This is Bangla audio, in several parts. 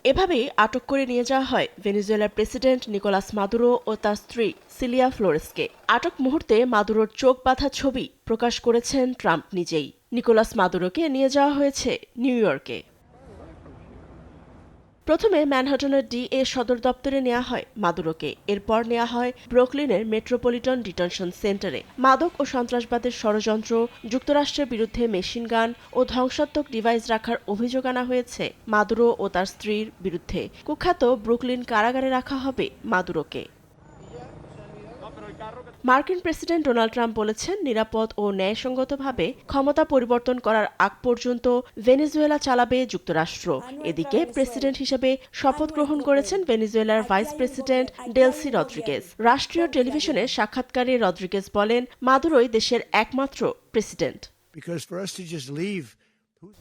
এভাবেই আটক করে নিয়ে যাওয়া হয় ভেনেজুয়েলার প্রেসিডেন্ট নিকোলাস মাদুরো ও তার স্ত্রী সিলিয়া ফ্লোরেসকে। আটক মুহূর্তে মাদুরোর চোখ বাঁধা ছবি প্রকাশ করেছেন ট্রাম্প নিজেই। নিকোলাস মাদুরোকে নিয়ে যাওয়া হয়েছে নিউ ইয়র্কে। প্রথমে ম্যানহাটনের ডিএ সদর দপ্তরে নেওয়া হয় মাদুরোকে, এরপর নেওয়া হয় ব্রুকলিনের মেট্রোপলিটন ডিটেনশন সেন্টারে। মাদক ও সন্ত্রাসবাদের ষড়যন্ত্র, যুক্তরাষ্ট্রের বিরুদ্ধে মেশিনগান ও ধ্বংসাত্মক ডিভাইস রাখার অভিযোগ আনা হয়েছে মাদুরো ও তার স্ত্রীর বিরুদ্ধে। কুখ্যাত ব্রুকলিন কারাগারে রাখা হবে মাদুরোকে। মার্কিন প্রেসিডেন্ট ডোনাল্ড ট্রাম্প বলেছেন, নিরাপদ ও ন্যায়সঙ্গতভাবে ক্ষমতা পরিবর্তন করার আগ পর্যন্ত ভেনেজুয়েলা চালাবে যুক্তরাষ্ট্র। এদিকে প্রেসিডেন্ট হিসেবে শপথ গ্রহণ করেছেন ভেনেজুয়েলার ভাইস প্রেসিডেন্ট ডেলসি রদ্রিগেজ। রাষ্ট্রীয় টেলিভিশনের সাক্ষাৎকারে রদ্রিগেজ বলেন, মাদুরোই দেশের একমাত্র প্রেসিডেন্ট।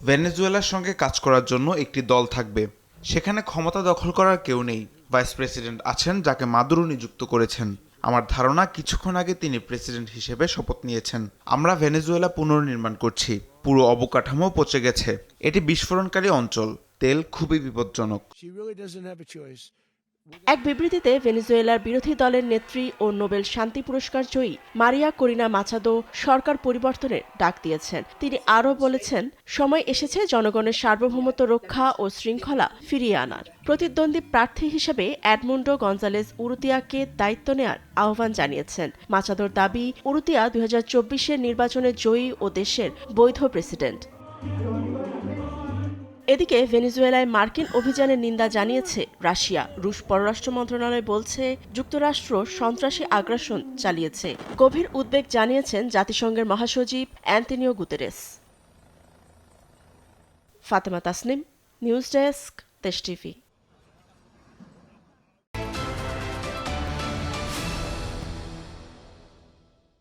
ভেনেজুয়েলার সঙ্গে কাজ করার জন্য একটি দল থাকবে। সেখানে ক্ষমতা দখল করার কেউ নেই। ভাইস প্রেসিডেন্ট আছেন, যাকে মাদুরো নিযুক্ত করেছেন। আমার ধারণা কিছুক্ষণ আগে তিনি প্রেসিডেন্ট হিসেবে শপথ নিয়েছেন। আমরা ভেনেজুয়েলা পুনর্নির্মাণ করছি। পুরো অবকাঠামো পচে গেছে। এটি বিস্ফোরণকারী অঞ্চল। তেল খুবই বিপজ্জনক। এক বিবৃতিতে ভেনেজুয়েলার বিরোধী দলের নেত্রী ও নোবেল শান্তি পুরস্কার জয়ী মারিয়া করিনা মাচাদো সরকার পরিবর্তনের ডাক দিয়েছেন। তিনি আরও বলেছেন, সময় এসেছে জনগণের সার্বভৌমত্ব রক্ষা ও শৃঙ্খলা ফিরিয়ে আনার। প্রতিদ্বন্দ্বী প্রার্থী হিসেবে এডমুন্ডো গঞ্জালেস উরুতিয়াকে দায়িত্ব নেয়ার আহ্বান জানিয়েছেন। মাচাদোর দাবি, উরুতিয়া 2024-এর নির্বাচনে জয়ী ও দেশের বৈধ প্রেসিডেন্ট। এদিকে ভেনেজুয়েলায় মার্কিন অভিযানের নিন্দা জানিয়েছে রাশিয়া। রুশ পররাষ্ট্র মন্ত্রণালয় বলছে, যুক্তরাষ্ট্র সন্ত্রাসী আগ্রাসন চালিয়েছে। গভীর উদ্বেগ জানিয়েছেন জাতিসংঘের মহাসচিব Antonio Guterres. Fatema Tasnim, news desk, দেশ টিভি।